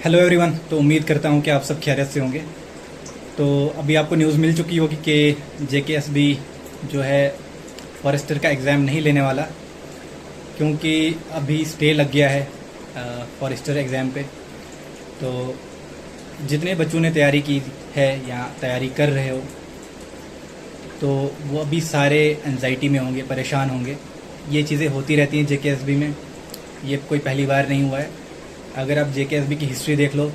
Hello everyone. तो उम्मीद करता हूँ कि आप सब खैरियत से होंगे। तो अभी आपको न्यूज़ मिल चुकी होगी कि जेकेएसबी जो है फॉरेस्टर का एग्ज़ाम नहीं लेने वाला, क्योंकि अभी स्टे लग गया है फॉरेस्टर एग्ज़ाम पे। तो जितने बच्चों ने तैयारी की है या तैयारी कर रहे हो, तो वो अभी सारे एंजाइटी में होंगे, परेशान होंगे। ये चीज़ें होती रहती हैं जेकेएसबी में, ये कोई पहली बार नहीं हुआ है। अगर आप जेकेएसबी की हिस्ट्री देख लो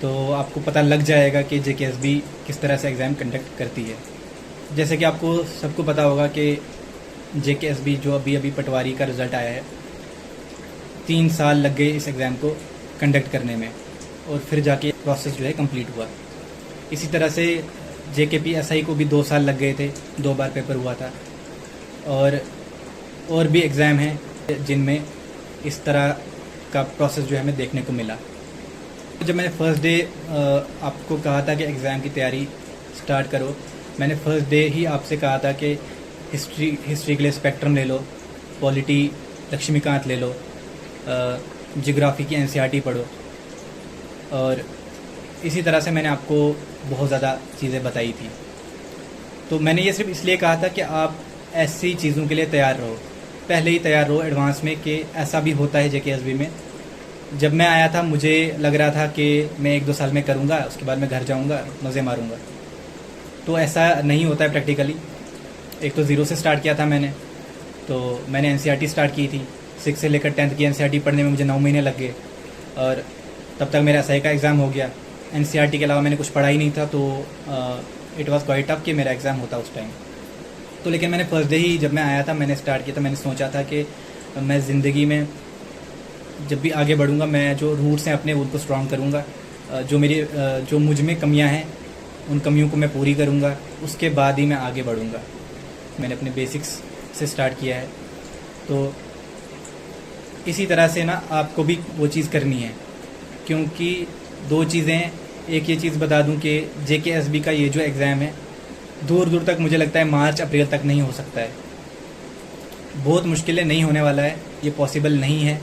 तो आपको पता लग जाएगा कि जेकेएसबी किस तरह से एग्ज़ाम कंडक्ट करती है। जैसे कि आपको सबको पता होगा कि जेकेएसबी जो अभी अभी पटवारी का रिज़ल्ट आया है, 3 साल लग गए इस एग्ज़ाम को कंडक्ट करने में, और फिर जाके प्रोसेस जो है कंप्लीट हुआ। इसी तरह से जेकेपीएसआई को भी 2 साल लग गए थे, 2 बार पेपर हुआ था। और भी एग्ज़ाम हैं जिनमें इस तरह का प्रोसेस जो है हमें देखने को मिला। जब मैंने फ़र्स्ट डे आपको कहा था कि एग्ज़ाम की तैयारी स्टार्ट करो, मैंने फ़र्स्ट डे ही आपसे कहा था कि हिस्ट्री के लिए स्पेक्ट्रम ले लो, पॉलिटी लक्ष्मीकांत ले लो, जियोग्राफी की एनसीईआरटी पढ़ो, और इसी तरह से मैंने आपको बहुत ज़्यादा चीज़ें बताई थी। तो मैंने ये सिर्फ इसलिए कहा था कि आप ऐसी चीज़ों के लिए तैयार रहो, पहले ही तैयार रहो एडवांस में, कि ऐसा भी होता है जेकेएसबी में। जब मैं आया था मुझे लग रहा था कि मैं 1-2 साल में करूँगा, उसके बाद मैं घर जाऊँगा, मज़े मारूँगा। तो ऐसा नहीं होता है प्रैक्टिकली। एक तो ज़ीरो से स्टार्ट किया था मैंने, तो मैंने एनसीईआरटी स्टार्ट की थी। 6 से लेकर 10th की एनसीईआरटी पढ़ने में मुझे 9 महीने लग गए, और तब तक मेरा एसआई का एग्ज़ाम हो गया। एनसीईआरटी के अलावा मैंने कुछ पढ़ा ही नहीं था, तो इट वाज़ क्वाइट टफ कि मेरा एग्ज़ाम होता उस टाइम। तो लेकिन मैंने फर्स्ट डे ही जब मैं आया था, मैंने स्टार्ट किया था। मैंने सोचा था कि मैं ज़िंदगी में जब भी आगे बढ़ूँगा, मैं जो रूट्स हैं अपने उनको स्ट्रॉन्ग करूँगा, जो मुझ में कमियाँ हैं उन कमियों को मैं पूरी करूँगा, उसके बाद ही मैं आगे बढ़ूँगा। मैंने अपने बेसिक्स से स्टार्ट किया है। तो इसी तरह से ना आपको भी वो चीज़ करनी है, क्योंकि 2 चीज़ें। एक ये चीज़ बता दूं कि जेकेएसबी का ये जो एग्ज़ाम है दूर दूर तक मुझे लगता है मार्च अप्रैल तक नहीं हो सकता है। बहुत मुश्किलें नहीं होने वाला है, ये पॉसिबल नहीं है।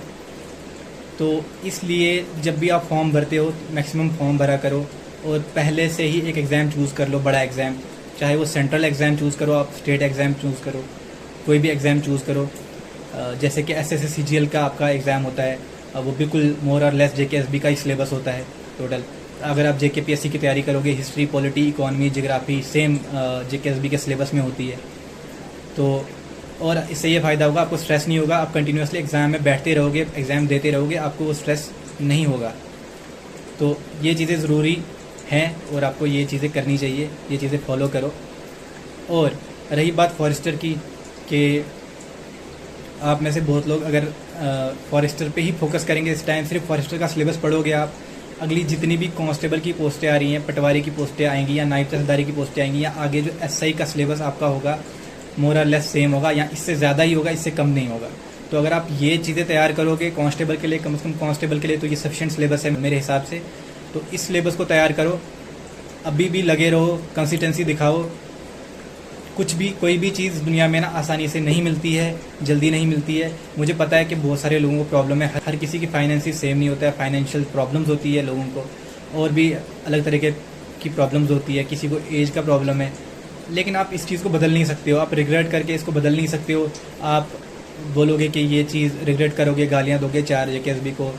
तो इसलिए जब भी आप फॉर्म भरते हो, मैक्सिमम फॉर्म भरा करो, और पहले से ही एक एग्ज़ाम चूज़ कर लो, बड़ा एग्ज़ाम। चाहे वो सेंट्रल एग्ज़ाम चूज़ करो, आप स्टेट एग्ज़ाम चूज़ करो, कोई भी एग्ज़ाम चूज़ करो। जैसे कि एसएससी का आपका एग्ज़ाम होता है, वो बिल्कुल मोर और लेस जेकेएसबी का ही सिलेबस होता है टोटल। अगर आप जेकेपीएससी की तैयारी करोगे, history, polity, economy, geography same JKSB के सिलेबस में होती है। तो और इससे ये फ़ायदा होगा, आपको स्ट्रेस नहीं होगा। आप कंटिन्यूसली एग्ज़ाम में बैठते रहोगे, एग्ज़ाम देते रहोगे, आपको वो स्ट्रेस नहीं होगा। तो ये चीज़ें ज़रूरी हैं और आपको ये चीज़ें करनी चाहिए, ये चीज़ें फॉलो करो। और रही बात फॉरेस्टर की, कि आप में से बहुत लोग अगर फॉरेस्टर पे ही फोकस करेंगे इस टाइम, सिर्फ फॉरेस्टर का सिलेबस पढ़ोगे आप, अगली जितनी भी कांस्टेबल की पोस्टें आ रही हैं, पटवारी की पोस्टें आएंगी, या नायब तहसीलदारी की पोस्टें आएंगी, या आगे जो एसआई का सिलेबस आपका होगा मोर और लेस सेम होगा, या इससे ज़्यादा ही होगा, इससे कम नहीं होगा। तो अगर आप ये चीज़ें तैयार करोगे कांस्टेबल के लिए, कम से कम कांस्टेबल के लिए तो ये सफिशिएंट सिलेबस है मेरे हिसाब से। तो इस सिलेबस को तैयार करो, अभी भी लगे रहो, कंसिस्टेंसी दिखाओ। कुछ भी, कोई भी चीज़ दुनिया में ना आसानी से नहीं मिलती है, जल्दी नहीं मिलती है। मुझे पता है कि बहुत सारे लोगों को प्रॉब्लम है, हर किसी की फाइनेंसिस सेम नहीं होता है, फाइनेंशियल प्रॉब्लम्स होती है लोगों को, और भी अलग तरीके की प्रॉब्लम्स होती है, किसी को एज का प्रॉब्लम है। लेकिन आप इस चीज़ को बदल नहीं सकते हो, आप रिग्रेट करके इसको बदल नहीं सकते हो। आप बोलोगे कि ये चीज़ रिग्रेट करोगे, गालियाँ दोगे 4 जेकेएसबी को,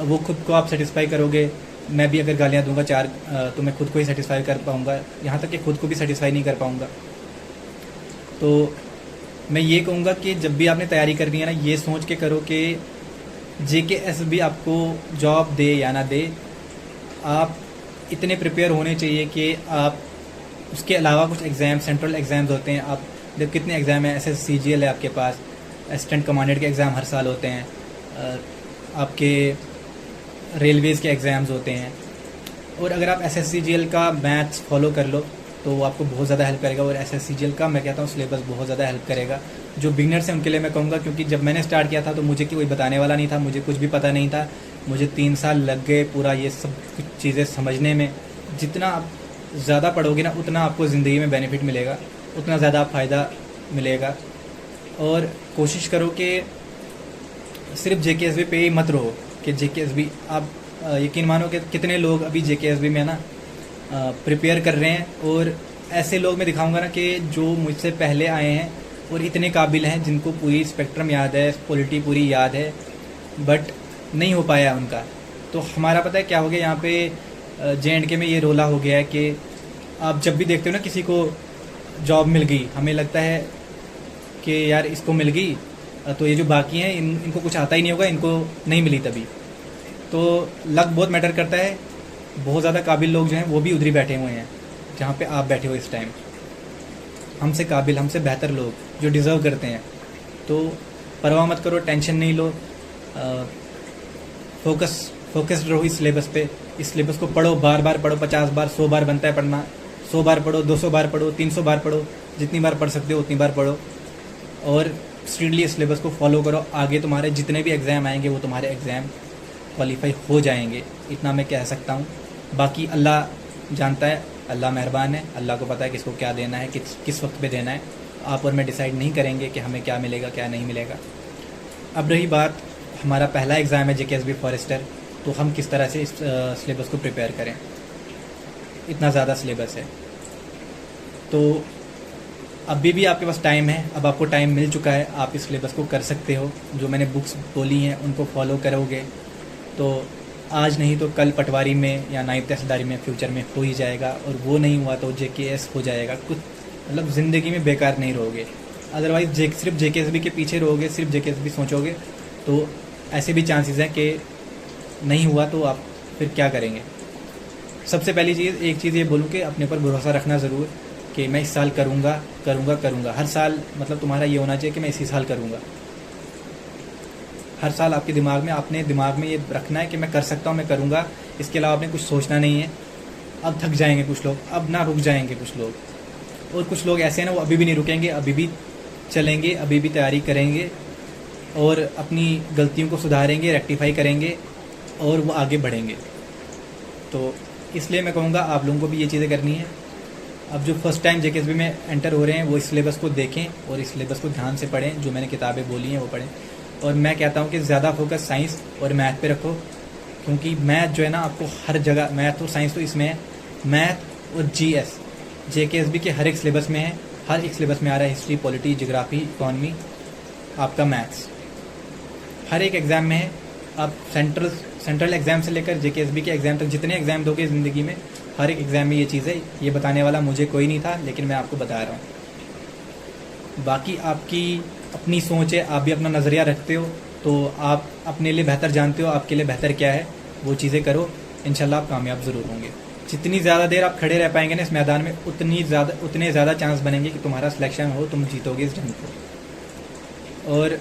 वो खुद को आप सेटिस्फाई करोगे। मैं भी अगर गालियाँ दूंगा 4 तो मैं खुद को ही सेटिस्फाई कर पाऊँगा, यहाँ तक कि खुद को भी सेटिस्फाई नहीं कर पाऊँगा। तो मैं ये कहूँगा कि जब भी आपने तैयारी करनी है ना, ये सोच के करो कि जेकेएसबी आपको जॉब दे या ना दे, आप इतने प्रिपेयर होने चाहिए कि आप उसके अलावा कुछ एग्ज़ाम, सेंट्रल एग्ज़ाम्स होते हैं। आप जब कितने एग्ज़ाम है, एसएससीजीएल है आपके पास, असिस्टेंट कमांडेंट के एग्ज़ाम हर साल होते हैं, आपके रेलवेज़ के एग्ज़ाम्स होते हैं। और अगर आप एसएससीजीएल का मैथ्स फॉलो कर लो तो वो आपको बहुत ज़्यादा हेल्प करेगा। और एसएससीजीएल का मैं कहता हूँ सिलेबस बहुत ज़्यादा हेल्प करेगा जो बिगनर्स हैं उनके लिए, मैं कहूँगा। क्योंकि जब मैंने स्टार्ट किया था तो मुझे कोई बताने वाला नहीं था, मुझे कुछ भी पता नहीं था। मुझे 3 साल लग गए पूरा ये सब कुछ चीज़ें समझने में। जितना आप ज़्यादा पढ़ोगे ना, उतना आपको ज़िंदगी में बेनिफिट मिलेगा, उतना ज़्यादा फ़ायदा मिलेगा। और कोशिश करो कि सिर्फ जेकेएसबी पे ही मत रहो कि जेकेएसबी आप यकीन मानो कि कितने लोग अभी JKSB में ना प्रिपेयर कर रहे हैं, और ऐसे लोग मैं दिखाऊंगा ना कि जो मुझसे पहले आए हैं और इतने काबिल हैं, जिनको पूरी स्पेक्ट्रम याद है, पॉलिटी पूरी याद है, बट नहीं हो पाया उनका। तो हमारा पता है क्या हो गया यहाँ पे JNK में, ये रोला हो गया है कि आप जब भी देखते हो ना किसी को जॉब मिल गई, हमें लगता है कि यार इसको मिल गई, तो ये जो बाकी हैं इनको कुछ आता ही नहीं होगा, इनको नहीं मिली तभी। तो लक बहुत मैटर करता है। बहुत ज़्यादा काबिल लोग जो हैं वो भी उधर ही बैठे हुए हैं जहाँ पे आप बैठे हो इस टाइम, हमसे काबिल, हमसे बेहतर लोग जो डिज़र्व करते हैं। तो परवाह मत करो, टेंशन नहीं लो, फोकस्ड रहो इस सिलेबस पे। इस सिलेबस को पढ़ो, बार बार पढ़ो, 50 बार 100 बार बनता है पढ़ना। 100 बार पढ़ो, 200 बार पढ़ो, 300 बार पढ़ो, जितनी बार पढ़ सकते हो उतनी बार पढ़ो, और स्ट्रिक्टली इस सिलेबस को फॉलो करो। आगे तुम्हारे जितने भी एग्ज़ाम आएंगे वो तुम्हारे एग्ज़ाम क्वालिफाई हो जाएंगे, इतना मैं कह सकता हूँ। बाकी अल्लाह जानता है, अल्लाह मेहरबान है, अल्लाह को पता है किसको क्या देना है, किस वक्त पे देना है। आप और मैं डिसाइड नहीं करेंगे कि हमें क्या मिलेगा क्या नहीं मिलेगा। अब रही बात, हमारा पहला एग्ज़ाम है JKSB फॉरेस्टर, तो हम किस तरह से इस सिलेबस को प्रिपेयर करें। इतना ज़्यादा सिलेबस है, तो अभी भी आपके पास टाइम है। अब आपको टाइम मिल चुका है, आप इस सिलेबस को कर सकते हो। जो मैंने बुक्स बोली हैं उनको फॉलो करोगे तो आज नहीं तो कल पटवारी में या नायब तहसीलदारी में फ्यूचर में हो ही जाएगा, और वो नहीं हुआ तो JKS हो जाएगा। कुछ मतलब ज़िंदगी में बेकार नहीं रहोगे। अदरवाइज़ सिर्फ JKSB के पीछे रहोगे, सिर्फ JKSB सोचोगे, तो ऐसे भी चांसेस हैं कि नहीं हुआ तो आप फिर क्या करेंगे। सबसे पहली चीज़, एक चीज़ ये बोलूँ कि अपने ऊपर भरोसा रखना ज़रूर कि मैं इस साल करूँगा। हर साल मतलब तुम्हारा ये होना चाहिए कि मैं इसी साल करूँगा। हर साल आपके दिमाग में, अपने दिमाग में ये रखना है कि मैं कर सकता हूँ, मैं करूँगा। इसके अलावा आपने कुछ सोचना नहीं है। अब थक जाएंगे कुछ लोग, अब ना रुक जाएंगे कुछ लोग, और कुछ लोग ऐसे हैं ना वो अभी भी नहीं रुकेंगे, अभी भी चलेंगे, अभी भी तैयारी करेंगे और अपनी गलतियों को सुधारेंगे, रेक्टिफाई करेंगे और वो आगे बढ़ेंगे। तो इसलिए मैं कहूँगा आप लोगों को भी ये चीज़ें करनी है। अब जो फर्स्ट टाइम JKSB में एंटर हो रहे हैं वो इस सिलेबस को देखें और इस सिलेबस को ध्यान से पढ़ें, जो मैंने किताबें बोली हैं वो पढ़ें। और मैं कहता हूँ कि ज़्यादा फोकस साइंस और मैथ पे रखो, क्योंकि मैथ जो है ना आपको हर जगह, मैथ और साइंस तो इसमें है, मैथ और GS JKSB के हर एक सिलेबस में है, हर एक सिलेबस में आ रहा है। हिस्ट्री, पॉलिटी, जियोग्राफी, इकॉनमी, आपका मैथ्स हर एक एग्ज़ाम में है। आप सेंट्रल एग्ज़ाम से लेकर JKSB के एग्ज़ाम तक जितने एग्ज़ाम दोगे ज़िंदगी में, हर एक एग्ज़ाम में ये चीज़ है। ये बताने वाला मुझे कोई नहीं था, लेकिन मैं आपको बता रहा हूँ। बाकी आपकी अपनी सोच है, आप भी अपना नज़रिया रखते हो, तो आप अपने लिए बेहतर जानते हो, आपके लिए बेहतर क्या है, वो चीज़ें करो। इंशाल्लाह आप कामयाब ज़रूर होंगे। जितनी ज़्यादा देर आप खड़े रह पाएंगे ना इस मैदान में, उतने ज़्यादा चांस बनेंगे कि तुम्हारा सिलेक्शन हो, तुम जीतोगे इस जंग को। और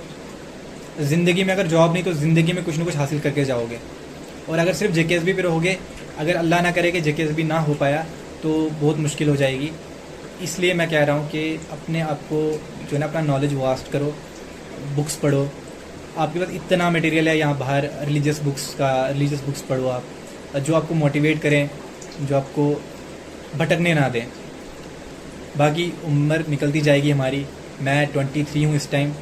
ज़िंदगी में अगर जॉब नहीं तो ज़िंदगी में कुछ ना कुछ हासिल करके जाओगे। और अगर सिर्फ JKSB पे रहोगे, अगर अल्लाह ना करे कि JKSB ना हो पाया तो बहुत मुश्किल हो जाएगी। इसलिए मैं कह रहा हूँ कि अपने आप को जो है ना, अपना नॉलेज वास्ट करो, बुक्स पढ़ो। आपके पास इतना मटेरियल है यहाँ बाहर, रिलीजियस बुक्स पढ़ो आप, जो आपको मोटिवेट करें, जो आपको भटकने ना दें। बाकी उम्र निकलती जाएगी हमारी। मैं 23 हूँ इस टाइम।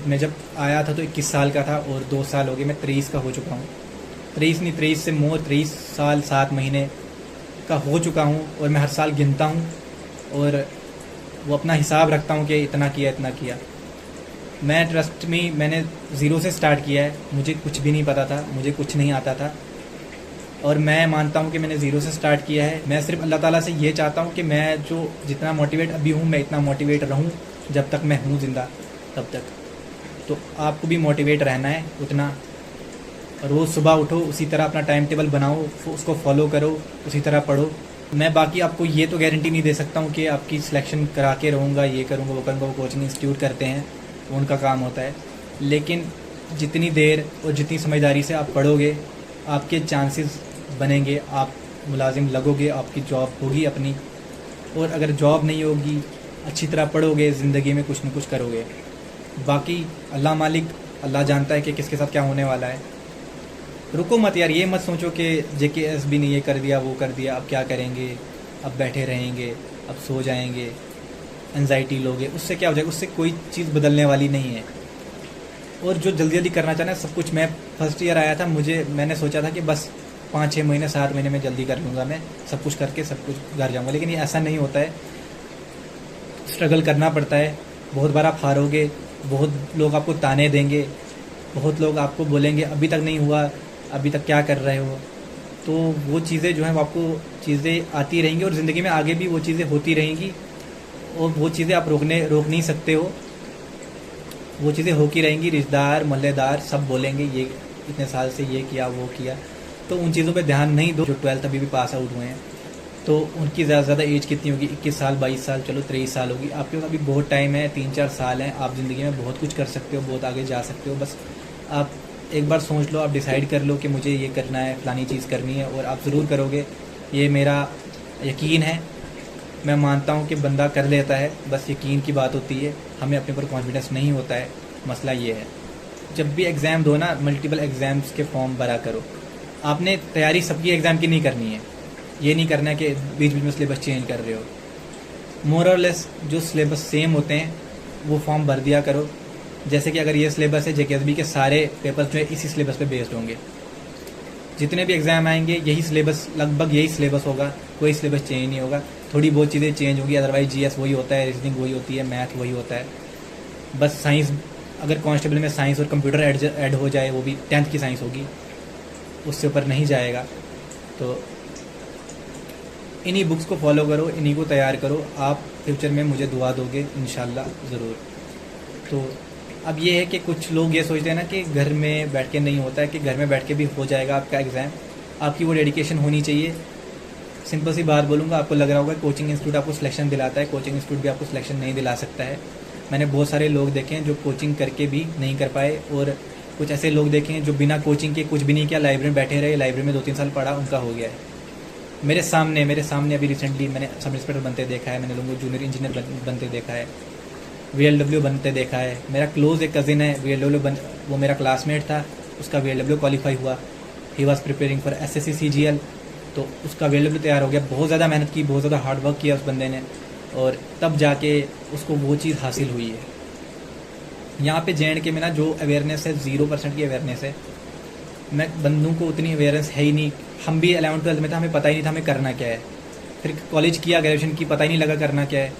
मैं जब आया था तो 21 साल का था, और 2 साल हो गए मैं 23 का हो चुका हूँ। 23 से मोर 23 साल 7 महीने का हो चुका हूँ, और मैं हर साल गिनता हूँ और वो अपना हिसाब रखता हूँ कि इतना किया। मैं ट्रस्ट में, मैंने ज़ीरो से स्टार्ट किया है। मुझे कुछ भी नहीं पता था, मुझे कुछ नहीं आता था, और मैं मानता हूँ कि मैंने ज़ीरो से स्टार्ट किया है। मैं सिर्फ अल्लाह ताला से ये चाहता हूँ कि मैं जो जितना मोटिवेट अभी हूँ, मैं इतना मोटिवेट रहूँ जब तक मैं हूँ ज़िंदा, तब तक। तो आपको भी मोटिवेट रहना है उतना। रोज़ सुबह उठो, उसी तरह अपना टाइम टेबल बनाओ, उसको फॉलो करो, उसी तरह पढ़ो। मैं बाकी आपको ये तो गारंटी नहीं दे सकता हूँ कि आपकी सिलेक्शन करा के रहूँगा, ये करूँगा, वो करूँगा। वो कोचिंग इंस्टीट्यूट करते हैं, वो उनका काम होता है। लेकिन जितनी देर और जितनी समझदारी से आप पढ़ोगे, आपके चांसेस बनेंगे, आप मुलाजिम लगोगे, आपकी जॉब होगी अपनी। और अगर जॉब नहीं होगी, अच्छी तरह पढ़ोगे, ज़िंदगी में कुछ न कुछ करोगे। बाकी अल्लाह मालिक, अल्लाह जानता है कि किसके साथ क्या होने वाला है। रुको मत यार, ये मत सोचो कि JKSB ने ये कर दिया, वो कर दिया, अब क्या करेंगे, अब बैठे रहेंगे, अब सो जाएंगे, एंजाइटी लोगे, उससे क्या हो जाएगा? उससे कोई चीज़ बदलने वाली नहीं है। और जो जल्दी जल्दी करना चाहना है सब कुछ, मैं फर्स्ट ईयर आया था, मैंने सोचा था कि बस 5-6 महीने 7 महीने में जल्दी कर लूँगा, मैं सब कुछ करके सब कुछ घर जाऊँगा, लेकिन ये ऐसा नहीं होता है। स्ट्रगल करना पड़ता है, बहुत बार आप हारोगे, बहुत लोग आपको ताने देंगे, बहुत लोग आपको बोलेंगे अभी तक नहीं हुआ, अभी तक क्या कर रहे हो। तो वो चीज़ें जो हैं वो आपको चीज़ें आती रहेंगी और ज़िंदगी में आगे भी वो चीज़ें होती रहेंगी और वो चीज़ें आप रोक नहीं सकते हो। वो चीज़ें होती रहेंगी, रिश्तेदार मोहल्लेदार सब बोलेंगे ये इतने साल से ये किया वो किया, तो उन चीज़ों पे ध्यान नहीं दो। जो 12th अभी भी पास आउट हुए हैं तो उनकी ज़्यादा से ज़्यादा एज कितनी होगी, 21 साल 22 साल, चलो 23 साल होगी, आपके पास अभी बहुत टाइम है, 3-4 साल हैं, आप ज़िंदगी में बहुत कुछ कर सकते हो, बहुत आगे जा सकते हो। बस आप एक बार सोच लो, आप डिसाइड कर लो कि मुझे ये करना है, फलानी चीज़ करनी है, और आप ज़रूर करोगे, ये मेरा यकीन है। मैं मानता हूँ कि बंदा कर लेता है, बस यकीन की बात होती है, हमें अपने ऊपर कॉन्फिडेंस नहीं होता है। मसला ये है, जब भी एग्ज़ाम दो ना, मल्टीपल एग्ज़ाम्स के फॉर्म भरा करो। आपने तैयारी सबकी एग्ज़ाम की नहीं करनी है, ये नहीं करना है कि बीच बीच में सिलेबस चेंज कर रहे हो। मोर और लेस जो सिलेबस सेम होते हैं वो फॉर्म भर दिया करो। जैसे कि अगर ये सिलेबस है, जेकेएसबी के सारे पेपर्स जो है इसी सिलेबस पे बेस्ड होंगे, जितने भी एग्ज़ाम आएंगे यही सिलेबस, लगभग यही सिलेबस होगा, कोई सिलेबस चेंज नहीं होगा। थोड़ी बहुत चीज़ें चेंज होंगी, अदरवाइज जीएस वही होता है, रीजनिंग वही होती है, मैथ वही होता है। बस साइंस, अगर कांस्टेबल में साइंस और कंप्यूटर ऐड हो जाए, वो भी 10th की साइंस होगी, उससे ऊपर नहीं जाएगा। तो इन्हीं बुक्स को फॉलो करो, इन्हीं को तैयार करो, आप फ्यूचर में मुझे दुआ दोगे इंशाल्लाह ज़रूर। तो अब ये है कि कुछ लोग ये सोचते हैं ना कि घर में बैठ के नहीं होता है, कि घर में बैठ के भी हो जाएगा आपका एग्ज़ाम। आपकी वो डेडिकेशन होनी चाहिए। सिंपल सी बात बोलूँगा, आपको लग रहा होगा कोचिंग इंस्टीट्यूट आपको सिलेक्शन दिलाता है, कोचिंग इंस्टीट्यूट भी आपको सिलेक्शन नहीं दिला सकता है। मैंने बहुत सारे लोग देखे हैं जो कोचिंग करके भी नहीं कर पाए, और कुछ ऐसे लोग देखे हैं जो बिना कोचिंग के कुछ भी नहीं किया, लाइब्रेरी में बैठे रहे, लाइब्रेरी में 2-3 साल पढ़ा, उनका हो गया है। मेरे सामने अभी रिसेंटली मैंने सब इंस्पेक्टर बनते देखा है, मैंने लोगों को जूनियर इंजीनियर बनते देखा है, VLW बनते देखा है। मेरा क्लोज एक कज़िन है VLW वो मेरा क्लासमेट था, उसका VLW क्वालिफाई हुआ, he was preparing for SSC CGL, तो उसका VLW तैयार हो गया। बहुत ज़्यादा मेहनत की, बहुत ज़्यादा हार्ड वर्क किया उस बंदे ने, और तब जाके उसको वो चीज़ हासिल हुई है। यहाँ पे JNK में ना जो अवेयरनेस है, 0% की अवेयरनेस है। मैं बंदों को उतनी अवेयरनेस है ही नहीं। हम भी 11th-12th में था, हमें पता ही नहीं था हमें करना क्या है। फिर कॉलेज किया, ग्रेजुएशन की, पता ही नहीं लगा करना क्या है।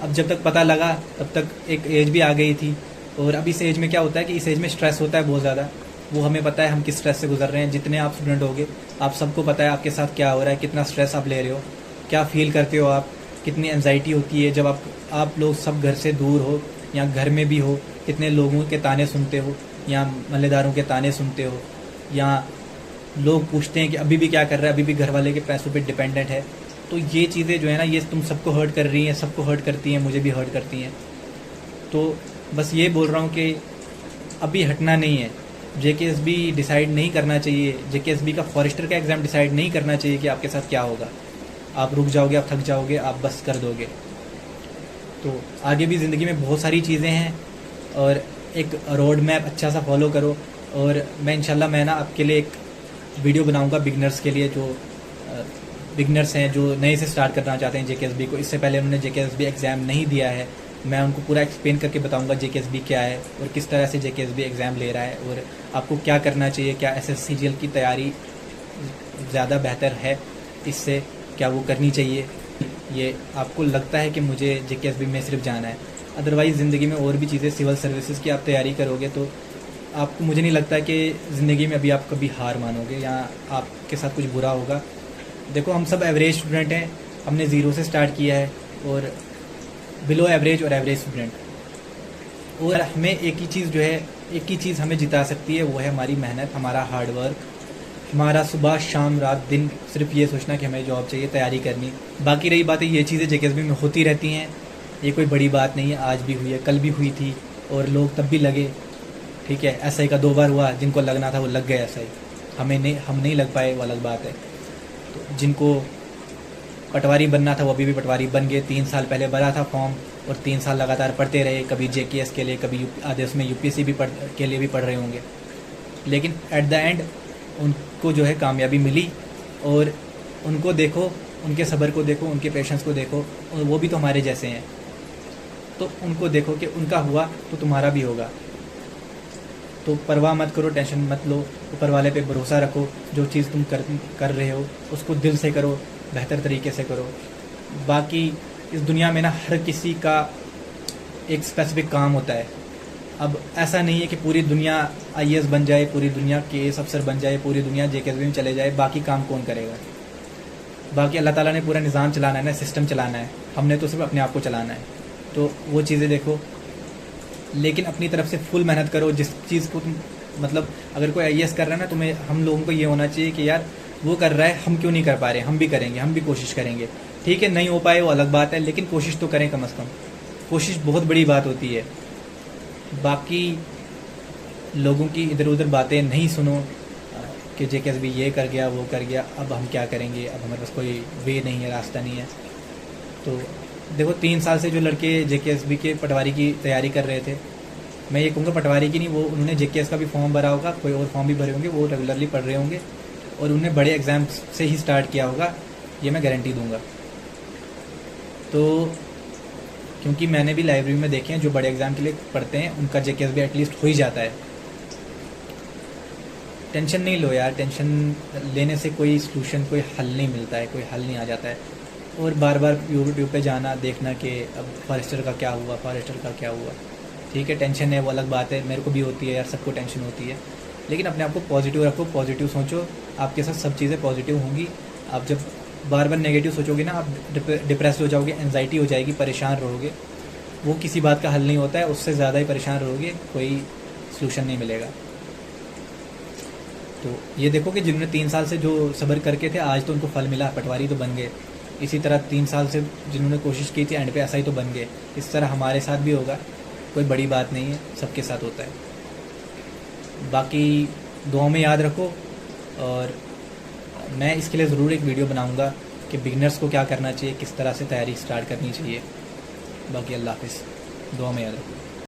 अब जब तक पता लगा तब तक एक एज भी आ गई थी, और अब इस एज में क्या होता है कि इस एज में स्ट्रेस होता है बहुत ज़्यादा। वो हमें पता है हम किस स्ट्रेस से गुजर रहे हैं। जितने आप स्टूडेंट होगे, आप सबको पता है आपके साथ क्या हो रहा है, कितना स्ट्रेस आप ले रहे हो, क्या फील करते हो आप, कितनी एनजाइटी होती है जब आप लोग सब घर से दूर हो या घर में भी हो, कितने लोगों के ताने सुनते हो या मोहल्लेदारों के ताने सुनते हो, या लोग पूछते हैं कि अभी भी क्या कर रहा है, अभी भी घर वाले के पैसों पे डिपेंडेंट है। तो ये चीज़ें जो है ना, ये तुम सबको हर्ट कर रही हैं, सबको हर्ट करती हैं, मुझे भी हर्ट करती हैं। तो बस ये बोल रहा हूँ कि अभी हटना नहीं है। JKSB डिसाइड नहीं करना चाहिए, JKSB का फॉरेस्टर का एग्ज़ाम डिसाइड नहीं करना चाहिए कि आपके साथ क्या होगा। आप रुक जाओगे, आप थक जाओगे, आप बस कर दोगे। तो आगे भी ज़िंदगी में बहुत सारी चीज़ें हैं, और एक रोड मैप अच्छा सा फॉलो करो। और मैं इंशाल्लाह मैं ना आपके लिए एक वीडियो बनाऊंगा बिगनर्स के लिए, जो बिगनर्स हैं, जो नए से स्टार्ट करना चाहते हैं JKSB को, इससे पहले उन्होंने JKSB एग्ज़ाम नहीं दिया है। मैं उनको पूरा एक्सप्लेन करके बताऊंगा JKSB क्या है और किस तरह से JKSB एग्ज़ाम ले रहा है, और आपको क्या करना चाहिए, क्या SSC CGL की तैयारी ज़्यादा बेहतर है इससे, क्या वो करनी चाहिए। ये आपको लगता है कि मुझे JKSB में सिर्फ जाना है, अदरवाइज़ ज़िंदगी में और भी चीज़ें, सिविल सर्विसेज की आप तैयारी करोगे तो आपको, मुझे नहीं लगता कि ज़िंदगी में अभी आप कभी हार मानोगे या आपके साथ कुछ बुरा होगा। देखो, हम सब एवरेज स्टूडेंट हैं, हमने 0 से स्टार्ट किया है, और बिलो एवरेज और एवरेज स्टूडेंट, और हमें एक ही चीज़ हमें जिता सकती है, वो है हमारी मेहनत, हमारा हार्ड वर्क, हमारा सुबह शाम रात दिन सिर्फ ये सोचना कि हमें जॉब चाहिए, तैयारी करनी। बाकी रही बातें, ये चीज़ें JKSB में होती रहती हैं, ये कोई बड़ी बात नहीं है। आज भी हुई है, कल भी हुई थी, और लोग तब भी लगे, ठीक है। SI का 2 बार हुआ, जिनको लगना था वो लग गए SI, हम नहीं लग पाए, वो अलग बात है। तो जिनको पटवारी बनना था वो अभी भी पटवारी बन गए। 3 साल पहले भरा था फॉर्म, और 3 साल लगातार पढ़ते रहे, कभी JKS के लिए, कभी आधे उसमें UPSC भी के लिए भी पढ़ रहे होंगे, लेकिन एट द एंड उनको जो है कामयाबी मिली। और उनको देखो, उनके सब्र को देखो, उनके पेशेंस को देखो, और वो भी तो हमारे जैसे हैं, तो उनको देखो कि उनका हुआ तो तुम्हारा भी होगा। तो परवाह मत करो, टेंशन मत लो, ऊपर वाले पे भरोसा रखो। जो चीज़ तुम कर रहे हो उसको दिल से करो, बेहतर तरीके से करो। बाकी इस दुनिया में ना हर किसी का एक स्पेसिफिक काम होता है। अब ऐसा नहीं है कि पूरी दुनिया आईएएस बन जाए, पूरी दुनिया केएस अफसर बन जाए, पूरी दुनिया जेकेएसबी में चले जाए, बाकी काम कौन करेगा? बाकी अल्लाह ताला ने पूरा निज़ाम चलाना है ना, सिस्टम चलाना है, हमने तो सिर्फ अपने आप को चलाना है। तो वो चीज़ें देखो, लेकिन अपनी तरफ से फुल मेहनत करो। जिस चीज़ को तुम मतलब अगर कोई आईएएस कर रहा है ना, तुम्हें हम लोगों को ये होना चाहिए कि यार वो कर रहा है, हम क्यों नहीं कर पा रहे, हम भी करेंगे, हम भी कोशिश करेंगे। ठीक है, नहीं हो पाए वो अलग बात है, लेकिन कोशिश तो करें कम से कम। कोशिश बहुत बड़ी बात होती है। बाकी लोगों की इधर उधर बातें नहीं सुनो कि जेकेएसबी ये कर गया, वो कर गया, अब हम क्या करेंगे, अब हमारे पास कोई वे नहीं है, रास्ता नहीं है। तो देखो 3 साल से जो लड़के जेकेएसबी के पटवारी की तैयारी कर रहे थे, मैं ये कहूँगा पटवारी की नहीं, वो उन्होंने जेकेएस का भी फॉर्म भरा होगा, कोई और फॉर्म भी भरे होंगे, वो रेगुलरली पढ़ रहे होंगे और उन्होंने बड़े एग्ज़ाम्स से ही स्टार्ट किया होगा, ये मैं गारंटी दूंगा। तो क्योंकि मैंने भी लाइब्रेरी में देखे हैं जो बड़े एग्ज़ाम के लिए पढ़ते हैं, उनका जेकेएसबी एटलीस्ट हो ही जाता है। टेंशन नहीं लो यार, टेंशन लेने से कोई सलूशन, कोई हल नहीं मिलता है, कोई हल नहीं आ जाता है। और बार बार यूट्यूब पे जाना, देखना कि अब फॉरेस्टर का क्या हुआ, फॉरेस्टर का क्या हुआ। ठीक है, टेंशन है, वो अलग बात है, मेरे को भी होती है यार, सबको टेंशन होती है, लेकिन अपने आप को पॉजिटिव रखो, पॉजिटिव सोचो, आपके साथ सब चीज़ें पॉजिटिव होंगी। आप जब बार बार नेगेटिव सोचोगे ना, आप डिप्रेस हो जाओगे, एंजाइटी हो जाएगी, परेशान रहोगे, वो किसी बात का हल नहीं होता है, उससे ज़्यादा ही परेशान रहोगे, कोई सलूशन नहीं मिलेगा। तो ये देखो कि जिन्होंने 3 साल से जो सब्र करके थे, आज तो उनको फल मिला, पटवारी तो बन गए। इसी तरह 3 साल से जिन्होंने कोशिश की थी, एंड पे ऐसा ही तो बन गए। इस तरह हमारे साथ भी होगा, कोई बड़ी बात नहीं है, सबके साथ होता है। बाकी दुआ में याद रखो, और मैं इसके लिए ज़रूर एक वीडियो बनाऊंगा कि बिगिनर्स को क्या करना चाहिए, किस तरह से तैयारी स्टार्ट करनी चाहिए। बाकी अल्लाह हाफिज़, दुआ में याद रखो।